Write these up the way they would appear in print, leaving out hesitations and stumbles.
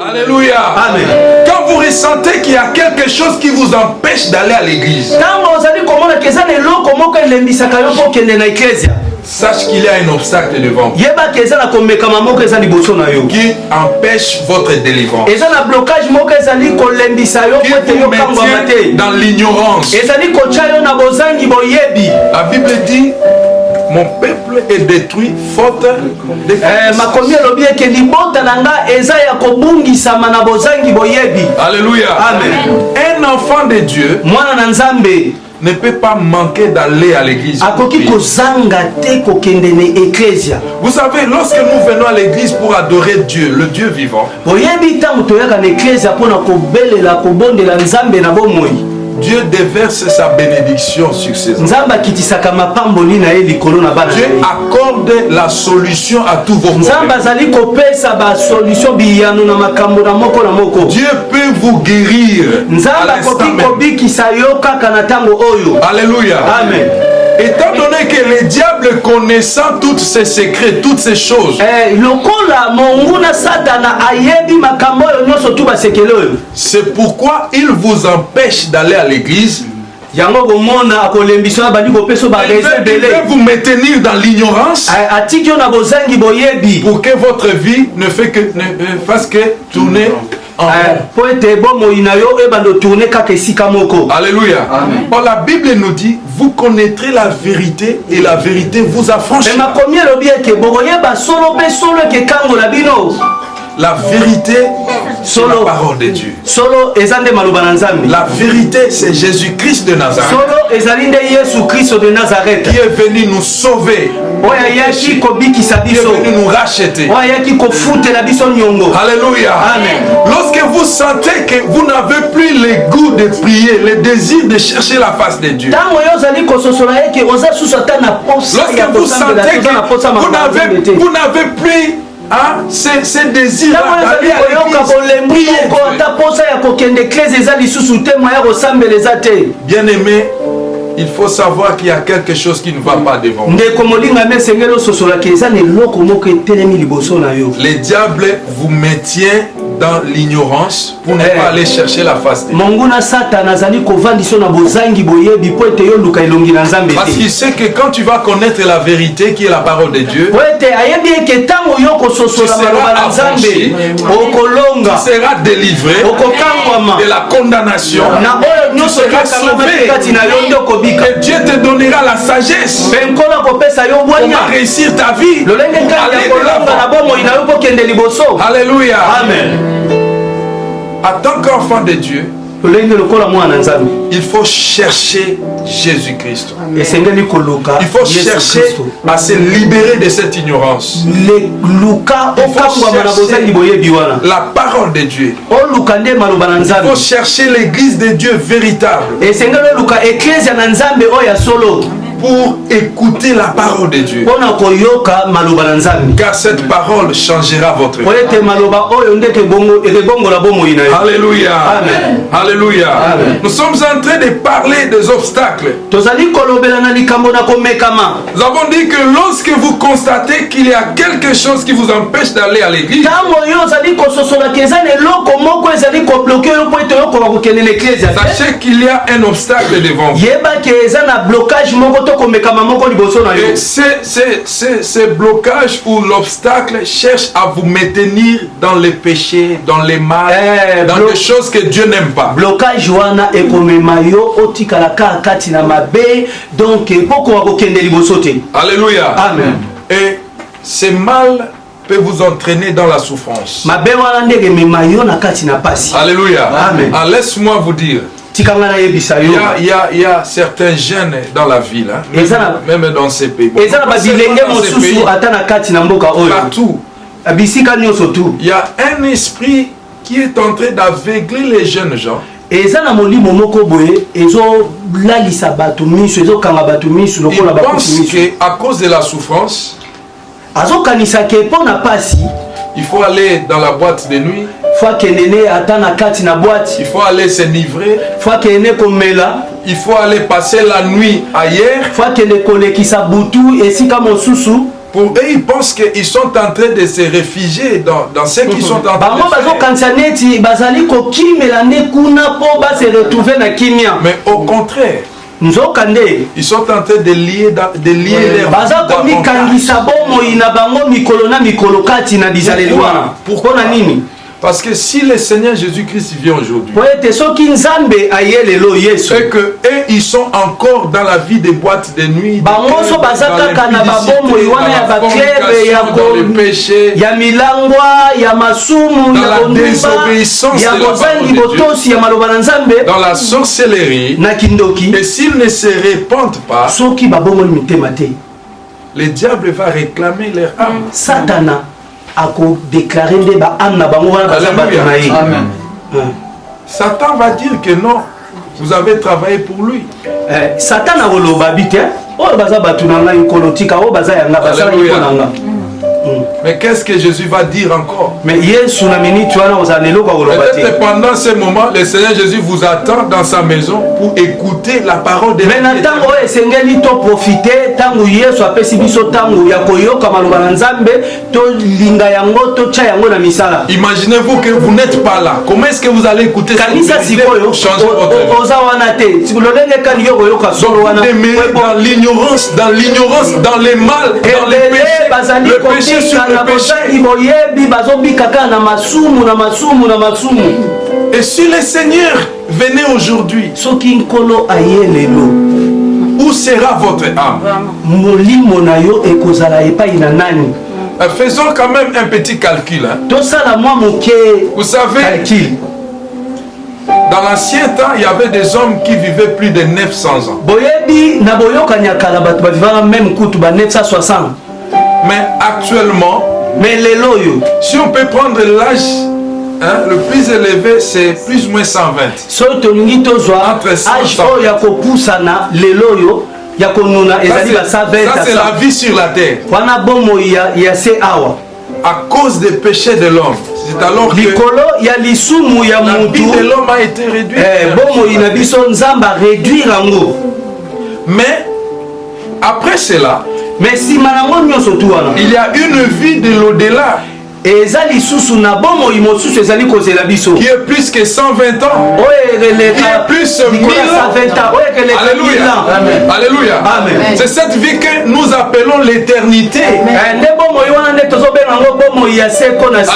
Alléluia. Amen. Quand vous ressentez qu'il y a quelque chose qui vous empêche d'aller à l'église, sache qu'il y a un obstacle devant vous qui empêche votre délivrance, qui vous maintient dans l'ignorance. La Bible dit: mon peuple est détruit faute de Alléluia. Amen. Un enfant de Dieu ne peut pas manquer d'aller à l'église. Vous savez, lorsque nous venons à l'église pour adorer Dieu, le Dieu vivant, Dieu déverse sa bénédiction sur ses enfants. Dieu accorde la solution à tous vos problèmes. Dieu peut vous guérir à l'instant même. Alléluia. Amen. Étant donné que le diable connaissant tous ses secrets, toutes ces choses, c'est pourquoi il vous empêche d'aller à l'église. Il veut vous maintenir dans l'ignorance pour que votre vie ne fasse que tourner en rond. Alléluia. Amen. Or, la Bible nous dit: vous connaîtrez la vérité et la vérité vous affranchira. La vérité, c'est la parole de Dieu. La vérité, c'est Jésus-Christ de Nazareth, qui est venu nous sauver, qui est venu nous racheter. Alléluia. Amen. Lorsque vous sentez que vous n'avez plus le goût de prier, le désir de chercher la face de Dieu, lorsque vous sentez que vous n'avez plus c'est désir d'aller à l'église. Bien aimé, il faut savoir qu'il y a quelque chose qui ne va pas devant vous. Le diable vous maintient dans l'ignorance pour ne pas aller chercher la face de Dieu. Parce qu'il sait que quand tu vas connaître la vérité qui est la parole de Dieu, tu seras affranchi, tu seras délivré de la condamnation, tu seras sauvé, et Dieu te donnera la sagesse pour réussir ta vie, pour aller de l'avant. Alléluia. Amen. En tant qu'enfant de Dieu, il faut chercher Jésus-Christ. Il faut chercher à se libérer de cette ignorance. Il faut chercher la parole de Dieu. Il faut chercher l'église de Dieu véritable pour écouter la parole de Dieu. Car cette parole changera votre vie. Alléluia. Amen. Alléluia. Amen. Nous sommes en train de parler des obstacles. Nous avons dit que lorsque vous constatez qu'il y a quelque chose qui vous empêche d'aller à l'église, sachez qu'il y a un obstacle devant vous. Et ce blocage ou l'obstacle cherche à vous maintenir dans les péchés, dans les mal, dans les choses que Dieu n'aime pas. Alléluia. Amen. Et ce mal peut vous entraîner dans la souffrance. Alléluia. Amen. Laisse-moi vous dire, il y a certains jeunes dans la ville, hein, même dans ces pays. Partout. Il y a un esprit qui est en train d'aveugler les jeunes gens. Ils pensent qu'à cause de la souffrance, il faut aller dans la boîte de nuit, il faut aller s'enivrer, il faut aller passer la nuit ailleurs, Pour eux, ils pensent qu'ils sont en train de se réfugier dans ce qu'ils sont en train de faire. Mais au contraire, ils sont en train de lier leur Pourquoi? Parce que si le Seigneur Jésus-Christ vient aujourd'hui, et que eux, ils sont encore dans la vie des boîtes de nuit, dans le péché, dans la désobéissance de la parole de Dieu, dans la sorcellerie, et s'ils ne se répandent pas, le diable va réclamer leur âme. Satana a déclaré des Amen. Satan va dire que non, vous avez travaillé pour lui. Satan a mais qu'est-ce que Jésus va dire encore? Peut-être pendant ce moment, le Seigneur Jésus vous attend dans sa maison pour écouter la parole de Dieu. Imaginez-vous que vous n'êtes pas là. Comment est-ce que vous allez écouter cette vérité pour changer votre vie? Dans l'ignorance, dans les mal, dans les péchés, le péché sur le péché. Et si le Seigneur venait aujourd'hui, où sera votre âme? Faisons quand même un petit calcul. Vous savez, dans l'ancien temps, il y avait des hommes qui vivaient plus de 900 ans. Mais actuellement, si on peut prendre l'âge, le plus élevé, c'est plus ou moins 120. Entre 100 et 120. Ça, c'est la vie sur la terre. À cause des péchés de l'homme. C'est alors que la vie de l'homme a été réduite. Mais après cela, il y a une vie de l'au-delà qui est plus que 120 ans, qui est plus 1000 ans. Alléluia. Alléluia. C'est cette vie que nous appelons l'éternité.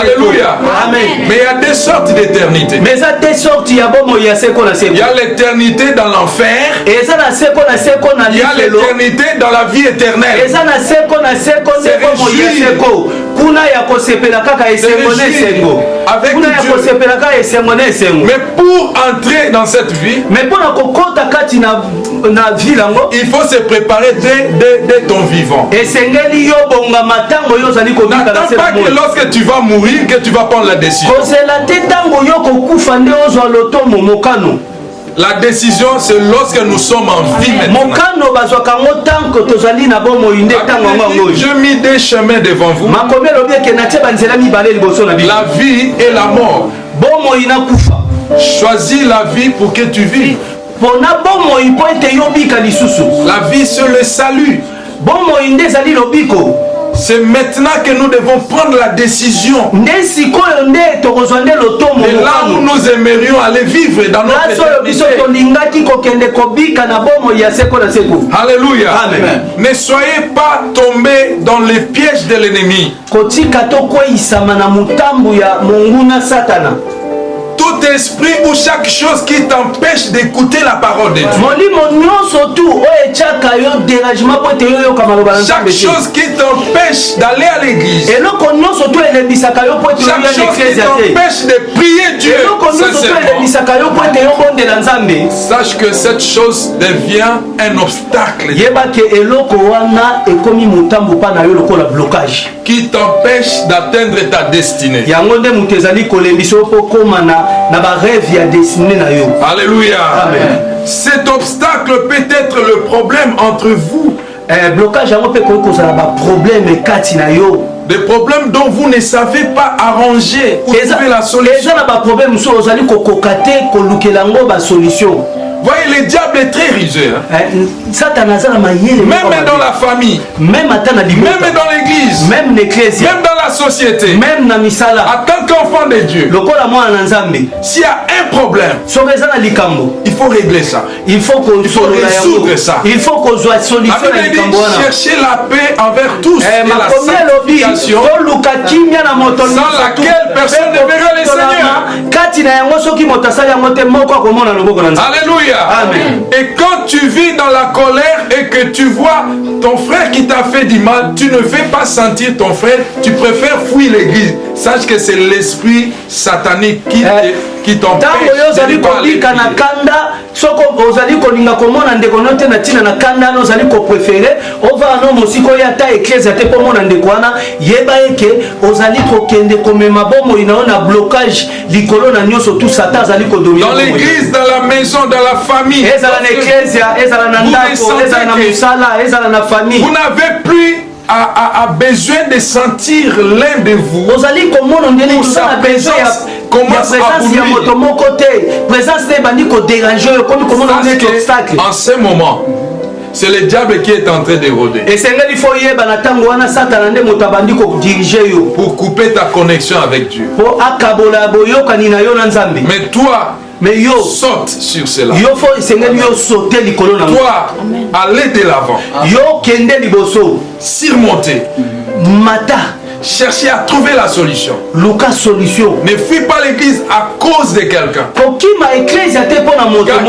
Alléluia. Mais il y a deux sortes d'éternité. Il y a l'éternité dans l'enfer. Il y a l'éternité dans la vie éternelle. Mais pour entrer dans cette vie, il faut se préparer dès ton vivant. N'attends pas que lorsque tu vas mourir que tu vas prendre la décision. La décision, c'est lorsque nous sommes en vie maintenant. Je mis des chemins devant vous. La vie et la mort. Choisis la vie pour que tu vives. La vie, c'est le salut. C'est maintenant que nous devons prendre la décision. Et là où nous aimerions aller vivre dans notre éternité. Alléluia. Amen. Ne soyez pas tombés dans les pièges de l'ennemi. Tout esprit ou chaque chose qui t'empêche d'écouter la parole de Dieu. Chaque chose qui t'empêche d'aller à l'église. Chaque chose qui t'empêche de prier Dieu. Sache que cette chose devient un obstacle qui t'empêche d'atteindre ta destinée. Alléluia. Amen. Cet obstacle peut être le problème entre vous blocage yango pe ko kozala ba problème kati na yo. Des problèmes dont vous ne savez pas arranger ou trouver la solution. Eza na ba problème so ozali ko kokate ko lukelango ba solution. Voyez, le diable est très rusé. Même dans la famille, même dans l'église, même dans la société, même dans misala. En tant qu'enfant de Dieu, s'il y a un problème, il faut régler ça. Il faut résoudre ça. Il faut qu'on soit solution. Chercher la paix envers tous et la sanctification sans laquelle personne ne verra le Seigneur. Alléluia. Amen. Et quand tu vis dans la colère et que tu vois ton frère qui t'a fait du mal, tu ne veux pas sentir ton frère, tu préfères fuir l'église. Sache que c'est l'esprit satanique qui t'empêche de parler. Soko ozali kolinga komona ndeko note na tina na kanda no ozali ko préférer ova no mosiko ya ta ecclesia te po mona ndeko wana yeba eke ozali ko kende komema bomo inaona blocage likolo na nyoso tout satan ozali ko dominer dans l'église, dans la maison, dans la famille. Ezala na ecclesia, ezala na ndako, ezala na musala, ezala na famille. Vous n'avez plus a besoin de sentir l'un de vous pour sa présence. En ce moment, c'est le diable qui est en train d'éroder pour couper ta connexion avec Dieu. Mais toi, saute sur cela. Toi, allez de l'avant. Surmonter. Cherchez à trouver la solution. Ne fuis pas l'église à cause de quelqu'un. Car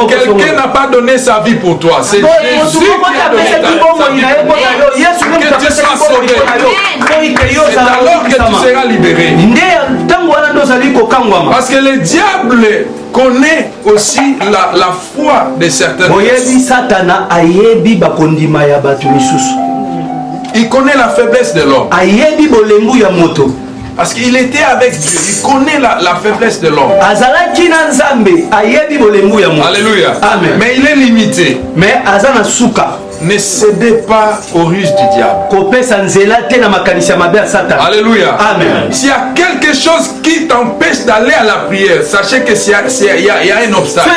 quelqu'un n'a pas donné sa vie pour toi. C'est Jésus qui a donné sa vie pour toi. Que tu sois sauvé. C'est alors que tu seras libéré. Parce que le diable connaît aussi la foi de certaines personnes. Il connaît la faiblesse de l'homme. Parce qu'il était avec Dieu. Il connaît la faiblesse de l'homme. Alléluia. Amen. Mais il est limité. Ne cédez pas aux ruses du diable. Alléluia. Amen. S'il y a quelque chose qui t'empêche d'aller à la prière, sachez que il y a un obstacle.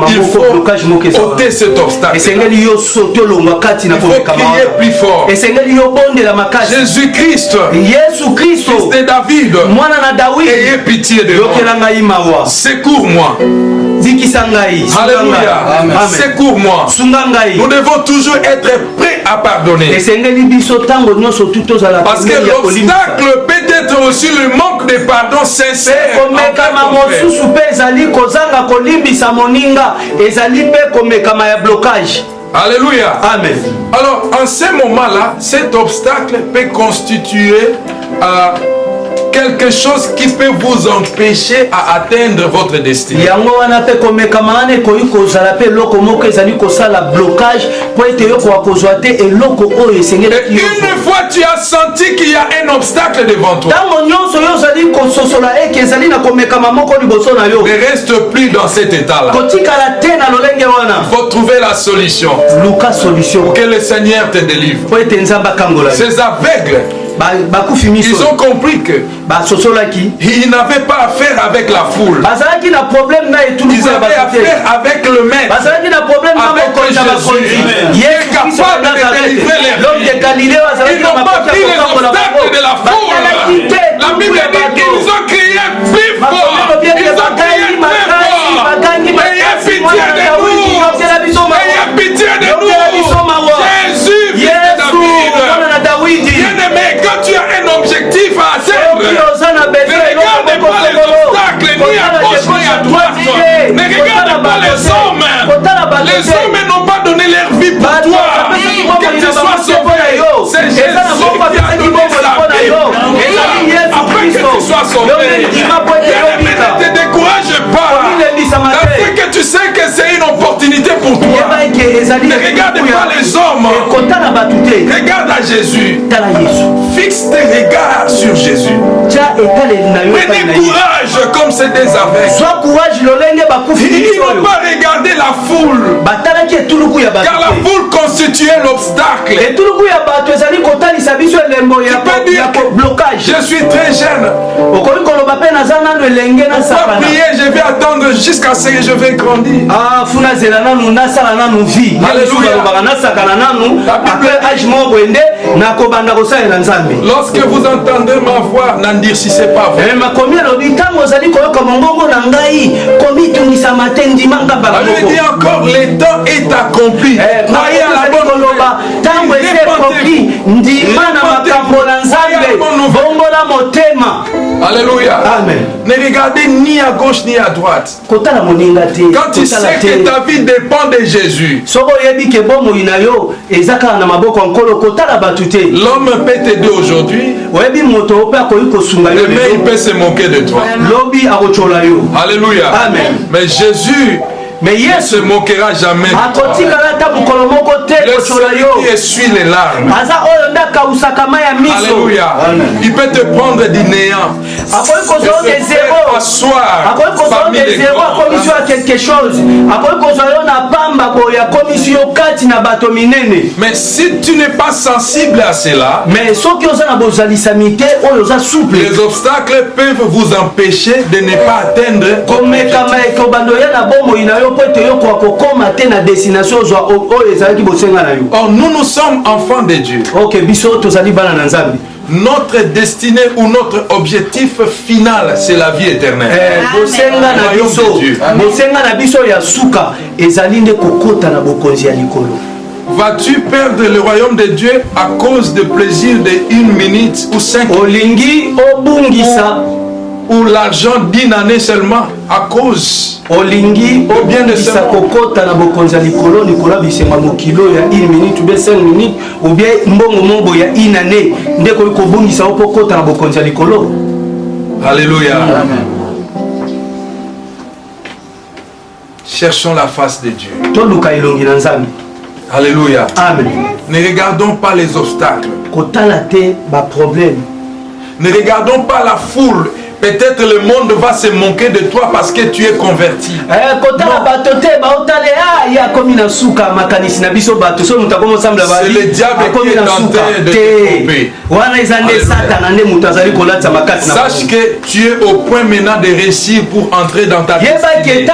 Il faut ôter cet obstacle. Il faut crier plus fort. Jésus-Christ, fils de David, ayez pitié de moi. Secours-moi. Alléluia. Secours-moi. Nous devons toujours être prêts à pardonner. Parce que l'obstacle peut être aussi le manque de pardon sincère. Alléluia. Amen. Alors, en ce moment-là, cet obstacle peut constituer quelque chose qui peut vous empêcher à atteindre votre destinée. Et une fois tu as senti qu'il y a un obstacle devant toi, ne reste plus dans cet état-là. Il faut trouver la solution pour que le Seigneur te délivre. Ces aveugles, ils ont compris que ils n'avaient pas affaire avec la foule. Ils avaient affaire avec le maître, avec Jésus. Il est capable de délivrer les vies. Ils n'ont pas pris les obstacles de la foule. La Bible dit qu'ils ont crié plus fort. Ils ont crié très fort. Ayez pitié de nous. Ayez pitié de nous. Jésus, fils de David. Bien-aimé, quand tu as un objectif à atteindre, ne regarde pas les obstacles, ni à gauche ni à droite. Ne regarde pas les hommes. Les hommes n'ont pas donné leur vie pour toi. Que tu sois sauvé. C'est Jésus qui a donné sa vie. Afin que tu sois sauvé. Bien-aimé, ne te décourage pas. Parce que tu sais que c'est une opportunité pour toi. Ne regarde pas les hommes. Regarde à Jésus. Fixe tes regards sur Jésus. Prenez courage comme c'est des aveugles. Ils n'ont pas regardé la foule. Car la foule constituait l'obstacle. Je suis très jeune. Pourquoi prier? Je vais attendre jusqu'à ce que je vais grandir. Lorsque vous entendez ma voix, n'endurcissez pas. Je dis encore, le temps est accompli. Croyez à la bonne Alléluia. Amen. Ne regardez ni à gauche ni à droite. Quand tu sais que ta vie dépend de Jésus, l'homme peut t'aider aujourd'hui, demain il peut se moquer de toi. Alléluia. Amen. Mais Jésus ne se moquera jamais. Le celui qui essuie les larmes. Alléluia. Il peut te prendre du néant. Asseoir parmi les mais si tu n'es pas sensible à cela, les obstacles peuvent vous empêcher de ne pas atteindre. Or nous sommes enfants de Dieu. Notre destinée ou notre objectif final, c'est la vie éternelle. Vas-tu perdre le royaume de Dieu à cause de plaisir de 1 minute ou 5 ou l'argent d'une année seulement à cause olingi au bien de ce kokota na bokonzi ya likolo nikola bisenga mokilo ya 1 minute ou bien 5 minutes ou bien mbongo mombo ya 1 année ndeko likobungisa opokota na bokonzi ya likolo. Alléluia. Amen. Cherchons la face de Dieu. Toluka ilongi na Nzambe. Alléluia. Amen. Ne regardons pas les obstacles. Kotala te ba problème. Ne regardons pas la foule. Peut-être le monde va se moquer de toi parce que tu es converti. C'est le diable qui est en train de te tromper. Sache que tu es au point maintenant de réussir pour entrer dans ta destinée.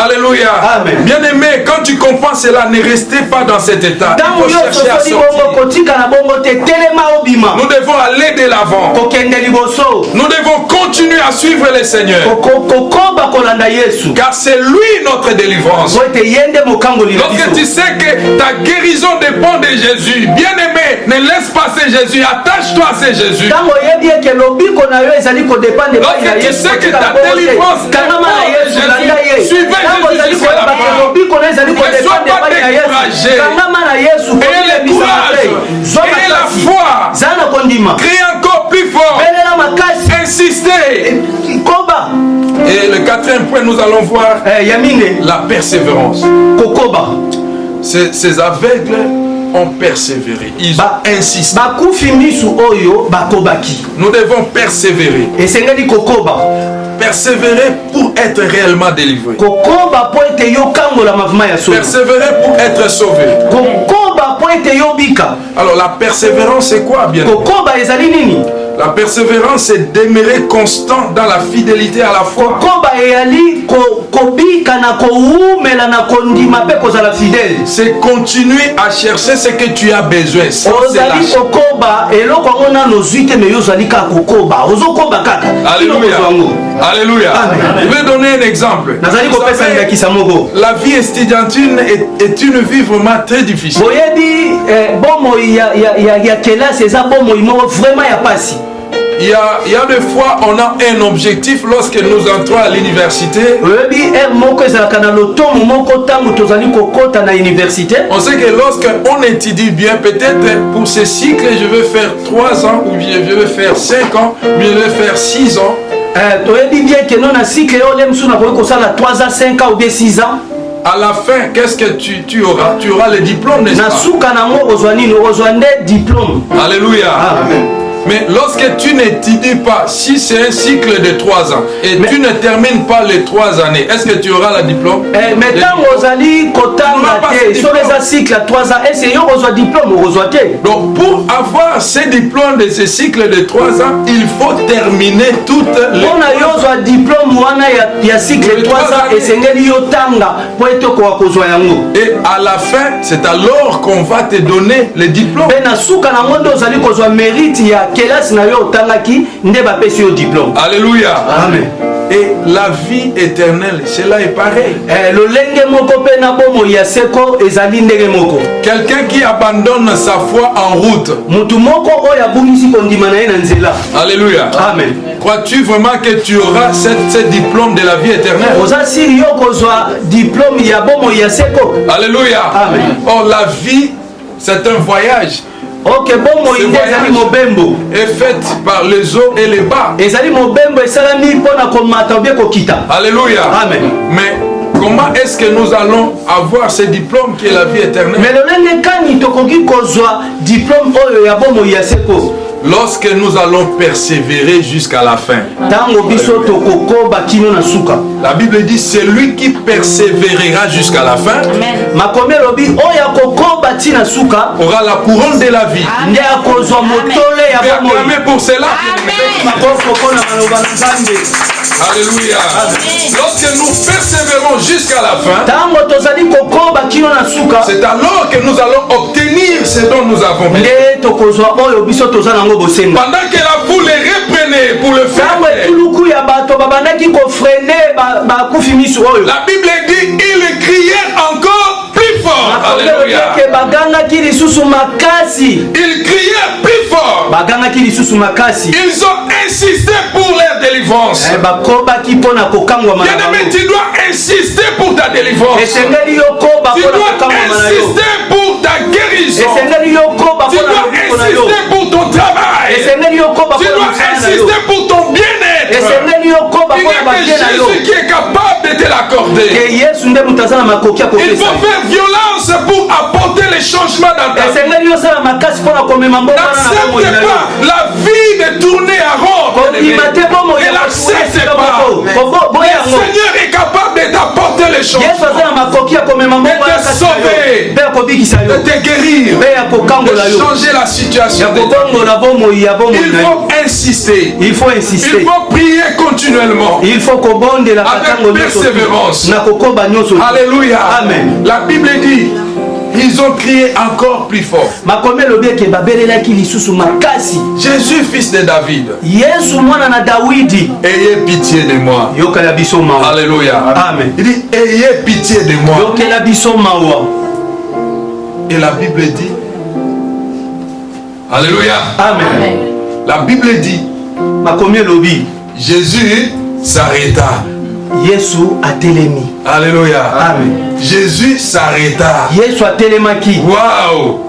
Alléluia. Bien aimé, quand tu comprends cela, ne restez pas dans cet état. Il faut chercher à sortir. Nous devons aller de l'avant. Nous devons continuer à suivre le Seigneur. Car c'est lui notre délivrance. Lorsque tu sais que ta guérison dépend de Jésus, bien aimé, ne laisse pas ce Jésus, attache-toi à ce Jésus. Lorsque tu sais que ta délivrance dépend de Jésus, suivez Jésus jusqu'à la fin. Ne sois pas découragé. Ayez le courage, ayez la foi, criez encore plus fort, insistez. Et le 4e point, nous allons voir la persévérance. Ces aveugles ont persévéré, ils ont insisté. Nous devons persévérer. Persévérer pour être réellement délivré. Persévérer pour être sauvé. Alors la persévérance c'est quoi bien? La persévérance c'est demeurer constant dans la fidélité à la foi. C'est continuer à chercher ce que tu as besoin. Alléluia. Alléluia. Je vais donner un exemple. La vie estudiantine est une vie vraiment très difficile. Il y a des fois on a un objectif lorsque nous entrons à l'université. On sait que lorsqu'on étudie bien, peut-être pour ce cycle je veux faire 3 ans, ou bien je veux faire 5 ans, ou bien je veux faire 6 ans. toyebi bien que non na cycle yo lem suna ko sala 3 ans 5 ans ou bien 6 ans. À la fin, qu'est-ce que tu auras? Tu auras le diplôme, n'est-ce pas? Na suka na ngo ozwani no ozwande diplôme. Alléluia. Amen. Mais lorsque tu n'étudies pas, si c'est un cycle de 3 ans et tu ne termines pas les 3 années, est-ce que tu auras le diplôme? Mais tant ozali kotanga te, sur les cycles à 3 ans, est-ce que yo ozwa diplôme ou ozwa te? Donc pour avoir ces diplômes de ce cycle de 3 ans, il faut terminer toutes les. On a yo ozwa diplôme wana ya cycle 3 ans et sengeli yo tanga po eto ko kozwa yango. Et à la fin, c'est alors qu'on va te donner le diplôme. Ben na suka na ngondo ozali kozwa mérite ya kelasi na yo otangaki nde bapesi yo diplôme. Alléluia. Amen. Et la vie éternelle, cela est pareil. Quelqu'un qui abandonne sa foi en route. Alléluia. Amen. Crois-tu vraiment que tu auras ce diplôme de la vie éternelle? Alléluia. Amen. Oh, la vie, c'est un voyage. Ok, bon, moi, est faite par les hauts et les bas. Alléluia. Amen. Mais comment est-ce que nous allons avoir ce diplôme qui est la vie éternelle? Lorsque nous allons persévérer jusqu'à la fin. La Bible dit celui qui persévérera jusqu'à la fin aura la couronne de la vie. Acclamez pour cela. Alléluia. Lorsque nous persévérons jusqu'à la fin, c'est alors que nous allons obtenir ce dont nous avons besoin. Pendant que la foule les reprenait pour le faire, la Bible dit ils crièrent encore plus fort. Alléluia. Ils crièrent plus fort. Ils ont insisté pour leur délivrance. Bien-aimé, tu dois insister pour ta délivrance. Tu dois insister pour ta guérison. Tu dois insister pour ton travail. Tu dois insister pour ton bien-être. Il n'y a que Jésus qui est capable de te l'accorder. Il faut faire violence pour apporter les changements dans ta vie. N'accepte pas la vie de tourner à rond. Ne l'accepte pas. Le Seigneur est capable de t'apporter les changements, de te sauver, de te guérir, de changer la situation. Il faut insister. Il faut prier continuellement. Avec persévérance. Alléluia. Amen. La Bible dit ils ont crié encore plus fort. Jésus, fils de David, ayez pitié de moi. Alléluia. Amen. Il dit ayez pitié de moi. Et la Bible dit alléluia. Amen. La Bible dit Jésus s'arrêta. Alléluia. Amen. Jésus s'arrêta. Waouh.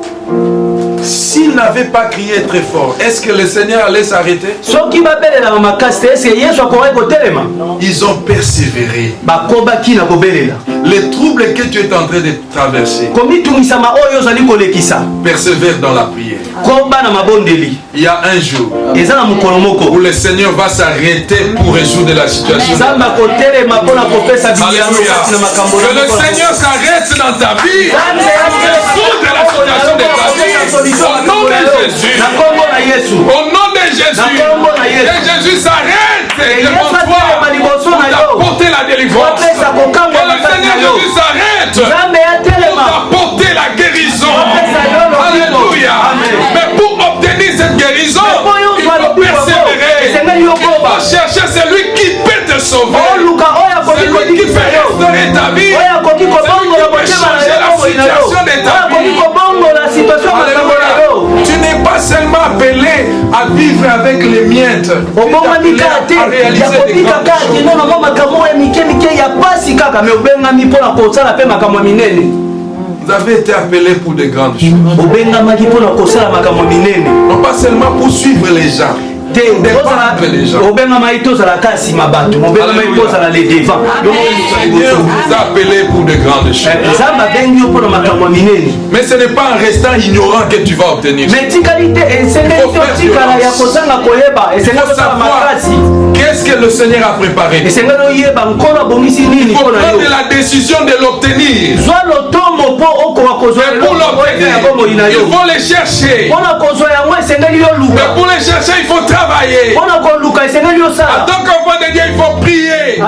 S'il n'avait pas crié très fort, est-ce que le Seigneur allait s'arrêter? Ils ont persévéré. Les troubles que tu es en train de traverser, persévère dans la prière. Il y a un jour où le Seigneur va s'arrêter pour résoudre la situation. Alléluia. Que le Seigneur s'arrête dans ta vie pour résoudre la situation de ta vie. Au nom de Jésus. Au nom de Jésus. Que Jésus s'arrête devant toi pour t'apporter la délivrance. Que le Seigneur Jésus s'arrête pour t'apporter la guérison. Alléluia. Mais pour obtenir cette guérison, il faut persévérer. Il faut chercher celui qui peut te sauver. Celui qui fait restaurer ta vie. Celui qui peut changer la situation de ta vie. Tu n'es pas seulement appelé à vivre avec les miettes. Tu es appelé à réaliser des grandes choses. Vous avez été appelé pour des grandes choses. Non pas seulement pour suivre les gens. dépendre les gens. Seigneur vous a appelé pour de grandes choses. Mais ce n'est pas en restant ignorant que tu vas obtenir. Il faut savoir qu'est-ce que le Seigneur a préparé. Il faut prendre la décision de l'obtenir. Mais pour l'obtenir, il faut les chercher. Mais pour les chercher, il faut travailler. En tant qu'enfant de Dieu, il faut prier.